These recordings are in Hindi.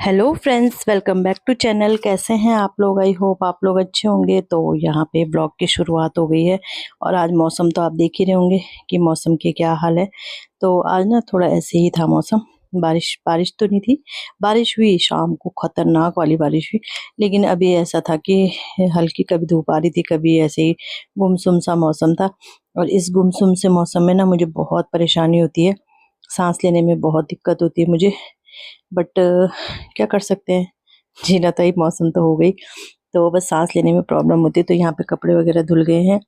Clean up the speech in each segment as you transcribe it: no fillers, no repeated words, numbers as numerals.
Hello friends, welcome back to channel. कैसे हैं आप लोग? आई होप आप लोग अच्छे होंगे। तो यहाँ पे ब्लॉग की शुरुआत हो गई है और आज मौसम तो आप देख ही रहे होंगे कि मौसम के क्या हाल है। तो आज ना थोड़ा ऐसे ही था मौसम। बारिश बारिश तो नहीं थी, बारिश हुई शाम को, खतरनाक वाली बारिश हुई। लेकिन अभी ऐसा था कि हल्की कभी धूप आ रही थी, कभी ऐसे ही गुमसुम सा मौसम था। और इस गुमसुम से मौसम में ना मुझे बहुत परेशानी होती है, सांस लेने में बहुत दिक्कत होती है मुझे। बट क्या कर सकते हैं, जीना तो ही, मौसम तो हो गई। तो बस सांस लेने में प्रॉब्लम होती है। तो यहाँ पे कपड़े वगैरह धुल गए हैं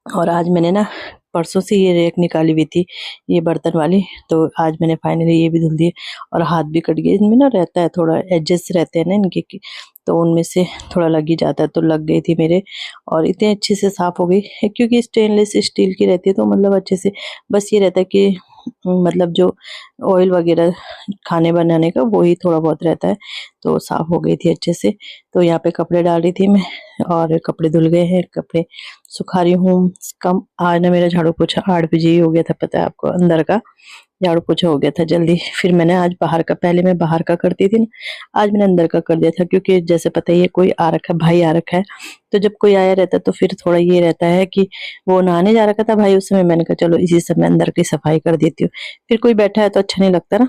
और आज मैंने ना परसों से ये रेक निकाली हुई थी, ये बर्तन वाली। तो आज मैंने फाइनली ये भी धुल दिए और हाथ भी कट गए। इनमें ना रहता है थोड़ा एडजस्ट रहते हैं ना इनके तो उनमें से थोड़ा लग ही जाता है। तो लग गई थी मेरे और इतने अच्छे से साफ हो गई क्योंकि स्टेनलेस स्टील की रहती है। तो मतलब अच्छे से, बस ये रहता है कि मतलब जो ऑयल वगैरह खाने बनाने का वो ही थोड़ा बहुत रहता है। तो साफ हो गई थी अच्छे से। तो यहाँ पे कपड़े डाल रही थी मैं और कपड़े धुल गए हैं, कपड़े सुखा रही हूँ। कम आज ना मेरा झाड़ू पोछा 8 बजे ही हो गया था, पता है आपको, अंदर का झाड़ू पोछा हो गया था जल्दी। फिर मैंने आज बाहर का, पहले मैं बाहर का करती थी ना, आज मैंने अंदर का कर दिया था क्योंकि जैसे पता ही है कोई आ रखा है, भाई आ रखा है। तो जब कोई आया रहता है तो फिर थोड़ा ये रहता है कि वो नहाने जा रखा था भाई, उस समय मैंने कहा चलो इसी समय अंदर की सफाई कर देती हूँ। फिर कोई बैठा है तो अच्छा नहीं लगता ना।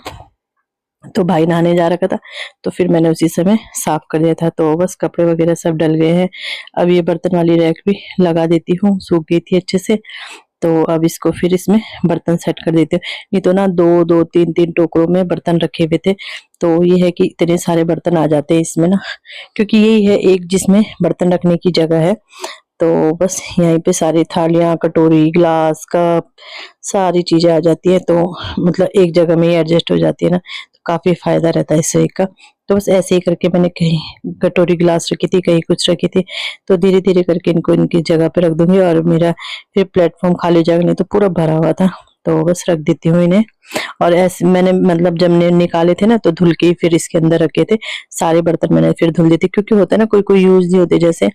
तो भाई नहाने जा रखा था तो फिर मैंने उसी समय साफ कर दिया था। तो बस कपड़े वगैरह सब डल गए हैं। अब ये बर्तन वाली रैक भी लगा देती हूँ, सूख गई थी अच्छे से। तो अब इसको फिर इसमें बर्तन सेट कर देते हैं। नहीं तो ना दो दो तीन तीन टोकरों में बर्तन रखे हुए थे। तो ये है कि इतने सारे बर्तन आ जाते हैं इसमें ना, क्योंकि यही है एक जिसमें बर्तन रखने की जगह है। तो बस यहीं पे सारी थालियां, कटोरी, ग्लास, कप, सारी चीजें आ जाती है। तो मतलब एक जगह में ही एडजस्ट हो जाती है ना, तो काफी फायदा रहता है इससे का। तो बस ऐसे ही करके मैंने कहीं कटोरी ग्लास रखी थी, कहीं कुछ रखी थी। तो धीरे धीरे करके इनको इनकी जगह पे रख दूंगी और मेरा फिर प्लेटफॉर्म खाली जगह नहीं तो पूरा भरा हुआ था। तो बस रख देती हूँ इन्हें। और ऐसे मैंने मतलब जब निकाले थे ना तो धुल के ही फिर इसके अंदर रखे थे। सारे बर्तन मैंने फिर धुल देते क्योंकि होता है ना कोई कोई यूज नहीं होते। जैसे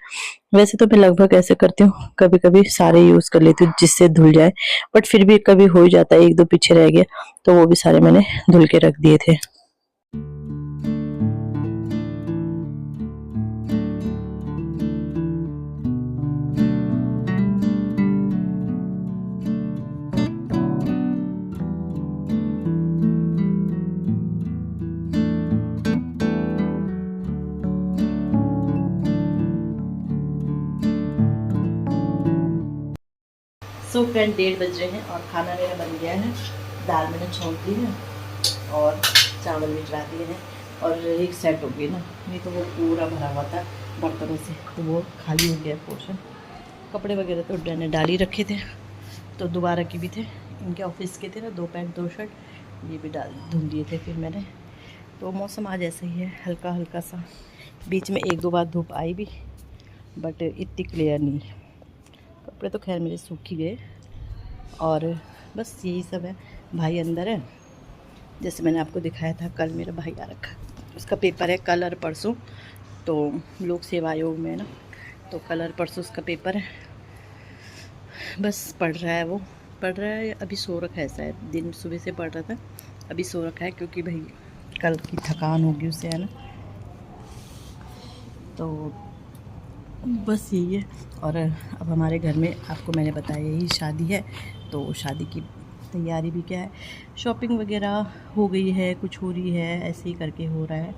वैसे तो मैं लगभग ऐसे करती हूँ, कभी कभी सारे यूज कर लेती हूँ जिससे धुल जाए। बट फिर भी कभी हो ही जाता है, एक दो पीछे रह गया, तो वो भी सारे मैंने धुल के रख दिए थे। सो फ्रेंड, 1:30 बज रहे हैं और खाना मेरा बन गया है। दाल मैंने छोंक दी है और चावल भी चढ़ा दिए हैं और एक सेट हो गई ना, नहीं तो वो पूरा भरा हुआ था बर्तनों से, तो वो खाली हो गया पोर्शन। कपड़े वगैरह तो मैंने डाल ही रखे थे, तो दोबारा के भी थे, इनके ऑफिस के थे ना, 2 पैंट 2 शर्ट, ये भी डाल धुल दिए थे फिर मैंने। तो मौसम आज ऐसा ही है, हल्का हल्का सा, बीच में 1-2 बार धूप आई भी, बट इतनी क्लियर नहीं। कपड़े तो खैर मेरे सूख ही गए और बस यही सब है। भाई अंदर है, जैसे मैंने आपको दिखाया था, कल मेरा भाई आ रखा, उसका पेपर है कल और परसों। तो लोक सेवा आयोग में है ना, तो कल और परसों उसका पेपर है। बस पढ़ रहा है, वो पढ़ रहा है, अभी सो रखा है शायद, दिन सुबह से पढ़ रहा था, अभी सो रखा है क्योंकि भाई कल की थकान होगी उसे, है ना। तो बस यही है। और अब हमारे घर में आपको मैंने बताया यही शादी है, तो शादी की तैयारी भी क्या है, शॉपिंग वगैरह हो गई है, कुछ हो रही है, ऐसे ही करके हो रहा है।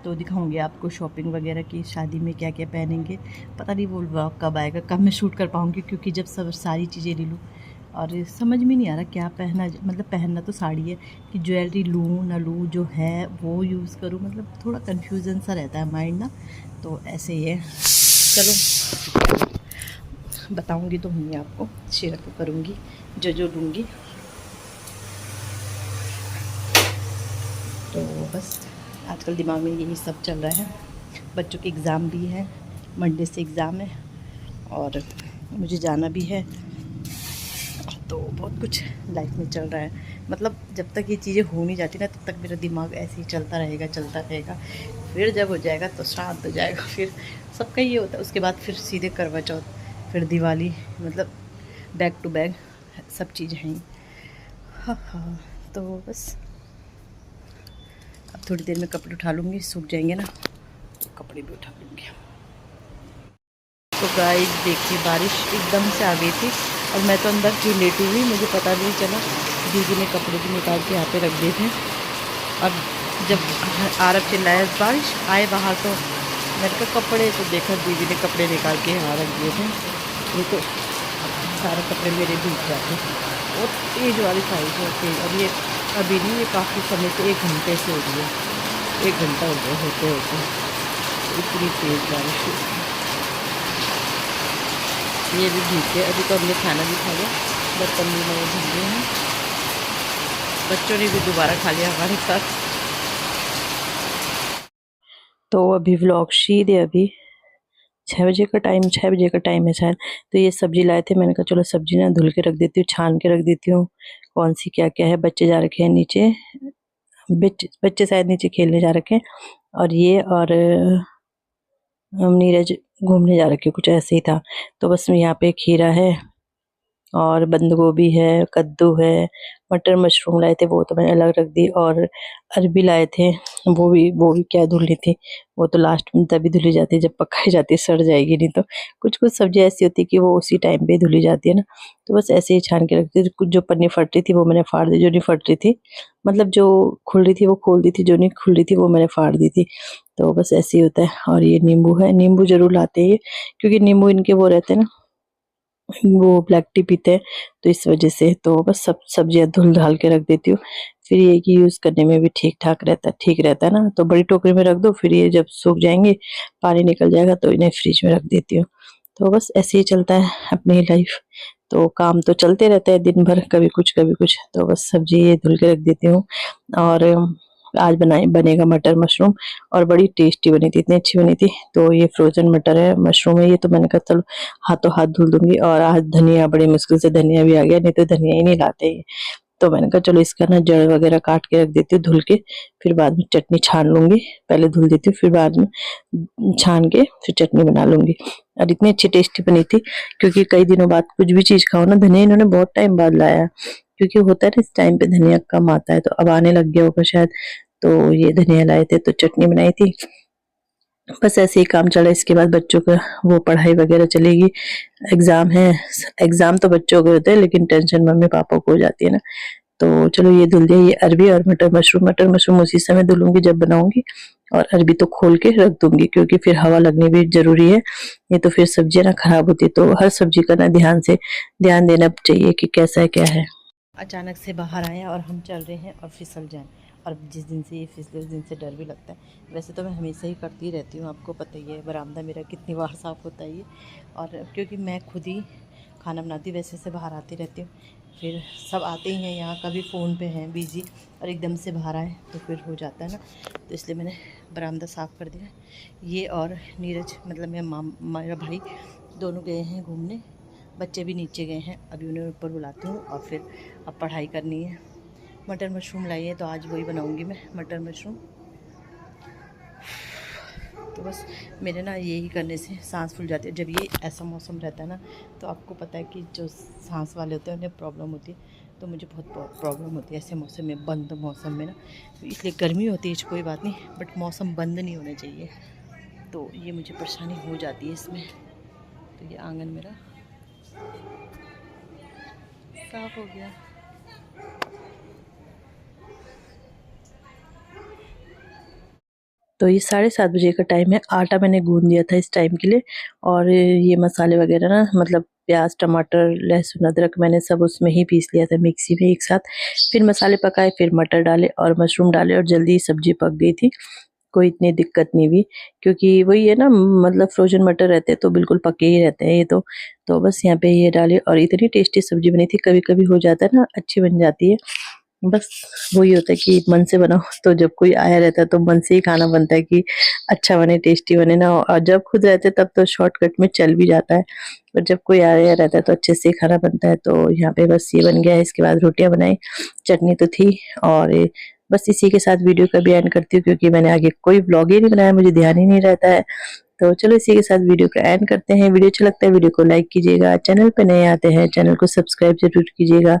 तो दिखाऊंगी आपको शॉपिंग वगैरह की, शादी में क्या क्या पहनेंगे। पता नहीं वो व्लॉग कब आएगा, कब मैं शूट कर पाऊँगी, क्योंकि जब सब सारी चीज़ें ले लूँ और समझ में नहीं आ रहा क्या पहना। मतलब पहनना तो साड़ी है कि ज्वेलरी लूँ ना लूँ, जो है वो यूज़ करूँ, मतलब थोड़ा कन्फ्यूज़न सा रहता है माइंड ना। तो ऐसे ही है, चलो बताऊंगी तो हूँ, आपको शेयर तो करूँगी जो जो लूँगी। तो बस आजकल दिमाग में यही सब चल रहा है। बच्चों के एग्ज़ाम भी है, मंडे से एग्ज़ाम है और मुझे जाना भी है। तो बहुत कुछ लाइफ में चल रहा है। मतलब जब तक ये चीज़ें हो नहीं जाती ना, तब तक मेरा दिमाग ऐसे ही चलता रहेगा चलता रहेगा। फिर जब हो जाएगा तो शांत हो जाएगा, फिर सबका ये होता है। उसके बाद फिर सीधे करवा चौथ, फिर दिवाली, मतलब बैक टू बैक सब चीज़ें हैं। हाँ हाँ, तो बस अब अब थोड़ी देर में कपड़े उठा लूँगी, सूख जाएंगे ना तो कपड़े भी उठा लूँगी। तो गाइस देखिए बारिश एकदम से आ गई थी और मैं तो अंदर क्यों लेटी हुई मुझे पता नहीं चला। दीदी ने कपड़े भी निकाल के यहाँ पे रख दिए थे और जब आरब चिल्लाया बारिश आए बाहर तो मेरे को कपड़े तो देखा दीदी ने कपड़े निकाल के यहाँ रख दिए थे। ये तो सारे कपड़े मेरे भीग जाते और तेज वाली साइज होती है। अब ये अभी नहीं, ये काफ़ी समय से 1 घंटे से हो रही है, 1 घंटा हो गया होते होते इतनी तेज़ बारिश हुई। ये भी भीग गए। अभी तो हमने खाना भी खा लिया, बर्तन भी मेरे भीग गए हैं, बच्चों ने भी दोबारा खा लिया हमारे साथ। तो अभी व्लॉग शीट है, अभी 6 बजे का टाइम, 6 बजे का टाइम है शायद। तो ये सब्जी लाए थे, मैंने कहा चलो सब्जी ना धुल के रख देती हूँ, छान के रख देती हूँ कौन सी क्या क्या है। बच्चे जा रखे हैं नीचे, बच्चे शायद नीचे खेलने जा रखे हैं और ये और नीरज घूमने जा रखे, कुछ ऐसे ही था। तो बस यहाँ पे खीरा है और बंद गोभी है, कद्दू है, मटर मशरूम लाए थे वो तो मैंने अलग रख दी, और अरबी लाए थे वो भी क्या धुलनी थी, वो तो लास्ट में तभी धुली जाती है जब पकाई जाती है, सड़ जाएगी नहीं तो। कुछ कुछ सब्जी ऐसी होती है कि वो उसी टाइम पे धुली जाती है ना, तो बस ऐसे ही छान के रखती थी। कुछ जो पन्नी फट रही थी वो मैंने फाड़ दी, जो नहीं फट रही थी मतलब जो खुल रही थी वो खोल दी थी, जो नहीं खुल रही थी वो मैंने फाड़ दी थी। तो बस ऐसे ही होता है। और ये नींबू है, नींबू जरूर लाते हैं क्योंकि नींबू इनके वो रहते हैं ना, वो ब्लैक टी पीते हैं तो इस वजह से। तो बस सब सब्जियां धुल धाल के रख देती हूँ, फिर ये कि यूज़ करने में भी ठीक रहता है ना। तो बड़ी टोकरी में रख दो, फिर ये जब सूख जाएंगे पानी निकल जाएगा तो इन्हें फ्रिज में रख देती हूँ। तो बस ऐसे ही चलता है अपनी लाइफ। तो काम तो चलते रहता है दिन भर, कभी कुछ कभी कुछ। तो बस सब्जी ये धुल के रख देती हूँ। और आज बनेगा मटर मशरूम और बड़ी टेस्टी बनी थी, इतनी अच्छी बनी थी। तो ये फ्रोजन मटर है, मशरूम है, ये तो मैंने कहा चलो हाथों हाथ धुल दूंगी। और आज धनिया, बड़ी मुश्किल से धनिया भी आ गया, नहीं तो धनिया ही नहीं लाते ये। तो मैंने कहा चलो इसका ना जड़ वगैरह काट के रख देती हूँ धुल के, फिर बाद में चटनी छान लूंगी। पहले धुल देती हूँ फिर बाद में छान के फिर चटनी बना लूंगी। और इतनी अच्छी टेस्टी बनी थी क्योंकि कई दिनों बाद कुछ भी चीज खाओ ना, धनिया इन्होंने बहुत टाइम बाद लाया क्योंकि होता है ना इस टाइम पे धनिया कम आता है, तो अब आने लग गया होगा शायद। तो ये धनिया लाए थे तो चटनी बनाई थी। बस ऐसे ही काम चला। इसके बाद बच्चों का वो पढ़ाई वगैरह चलेगी, एग्जाम है। एग्जाम तो बच्चों के होते हैं लेकिन टेंशन मम्मी पापा को हो जाती है ना। तो चलो ये धुल दिया, ये अरबी और मटर मशरूम उसी समय धुलूंगी जब बनाऊंगी। और अरबी तो खोल के रख दूंगी क्योंकि फिर हवा लगनी भी जरूरी है, नहीं तो फिर सब्जियां ना खराब होती। तो हर सब्जी का ना ध्यान देना चाहिए कि कैसा है क्या है। अचानक से बाहर आया और हम चल रहे हैं और फिसल जाए, और जिस दिन से ये फिसले उस दिन से डर भी लगता है। वैसे तो मैं हमेशा ही करती रहती हूँ, आपको पता ही है बरामदा मेरा कितनी बार साफ़ होता है ये। और क्योंकि मैं खुद ही खाना बनाती, वैसे से बाहर आती रहती हूँ, फिर सब आते ही हैं यहाँ, कभी फ़ोन पे हैं बिज़ी और एकदम से बाहर आए तो फिर हो जाता है ना। तो इसलिए मैंने बरामदा साफ़ कर दिया। ये और नीरज मतलब मेरा भाई दोनों गए हैं घूमने, बच्चे भी नीचे गए हैं, अभी उन्हें ऊपर बुलाती हूँ और फिर अब पढ़ाई करनी है। मटर मशरूम लाई है तो आज वही बनाऊंगी मैं, मटर मशरूम। तो बस मेरे ना यही करने से सांस फूल जाती है। जब ये ऐसा मौसम रहता है ना तो आपको पता है कि जो सांस वाले होते हैं उन्हें प्रॉब्लम होती है, तो मुझे बहुत प्रॉब्लम होती है ऐसे मौसम में, बंद मौसम में ना। इसलिए गर्मी होती है कोई बात नहीं, बट मौसम बंद नहीं होना चाहिए, तो ये मुझे परेशानी हो जाती है इसमें। तो ये आंगन मेरा साफ हो गया। तो ये 7:30 बजे का टाइम है, आटा मैंने गूंद दिया था इस टाइम के लिए। और ये मसाले वगैरह ना मतलब प्याज टमाटर लहसुन अदरक मैंने सब उसमें ही पीस लिया था मिक्सी में एक साथ। फिर मसाले पकाए, फिर मटर डाले और मशरूम डाले और जल्दी सब्जी पक गई थी, कोई इतनी दिक्कत नहीं हुई। क्योंकि वही है ना, मतलब फ्रोजन मटर रहते हैं तो बिल्कुल पके ही रहते हैं ये तो बस यहाँ पे ये डाले और इतनी टेस्टी सब्जी बनी थी। कभी कभी हो जाता है ना, अच्छी बन जाती है। बस वही होता है कि मन से बनाओ, तो जब कोई आया रहता है तो मन से ही खाना बनता है कि अच्छा बने, टेस्टी बने ना। और जब खुद रहते तब तो शॉर्टकट में चल भी जाता है, और जब कोई आया रहता है तो अच्छे से खाना बनता है। तो यहाँ पे बस ये बन गया है। इसके बाद रोटियां बनाई, चटनी तो थी, और बस इसी के साथ वीडियो का भी एंड करती हूँ क्योंकि मैंने आगे कोई ब्लॉग ही नहीं बनाया, मुझे ध्यान ही नहीं रहता है। तो चलो इसी के साथ वीडियो का एंड करते हैं। वीडियो अच्छा लगता है वीडियो को लाइक कीजिएगा, चैनल पे नए आते हैं चैनल को सब्सक्राइब जरूर कीजिएगा,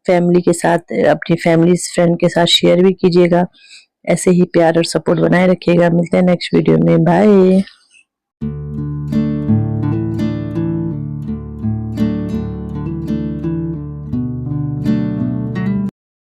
फैमिली के साथ अपनी फैमिली फ्रेंड के साथ शेयर भी कीजिएगा। ऐसे ही प्यार और सपोर्ट बनाए रखिएगा। मिलते हैं नेक्स्ट वीडियो में, बाय।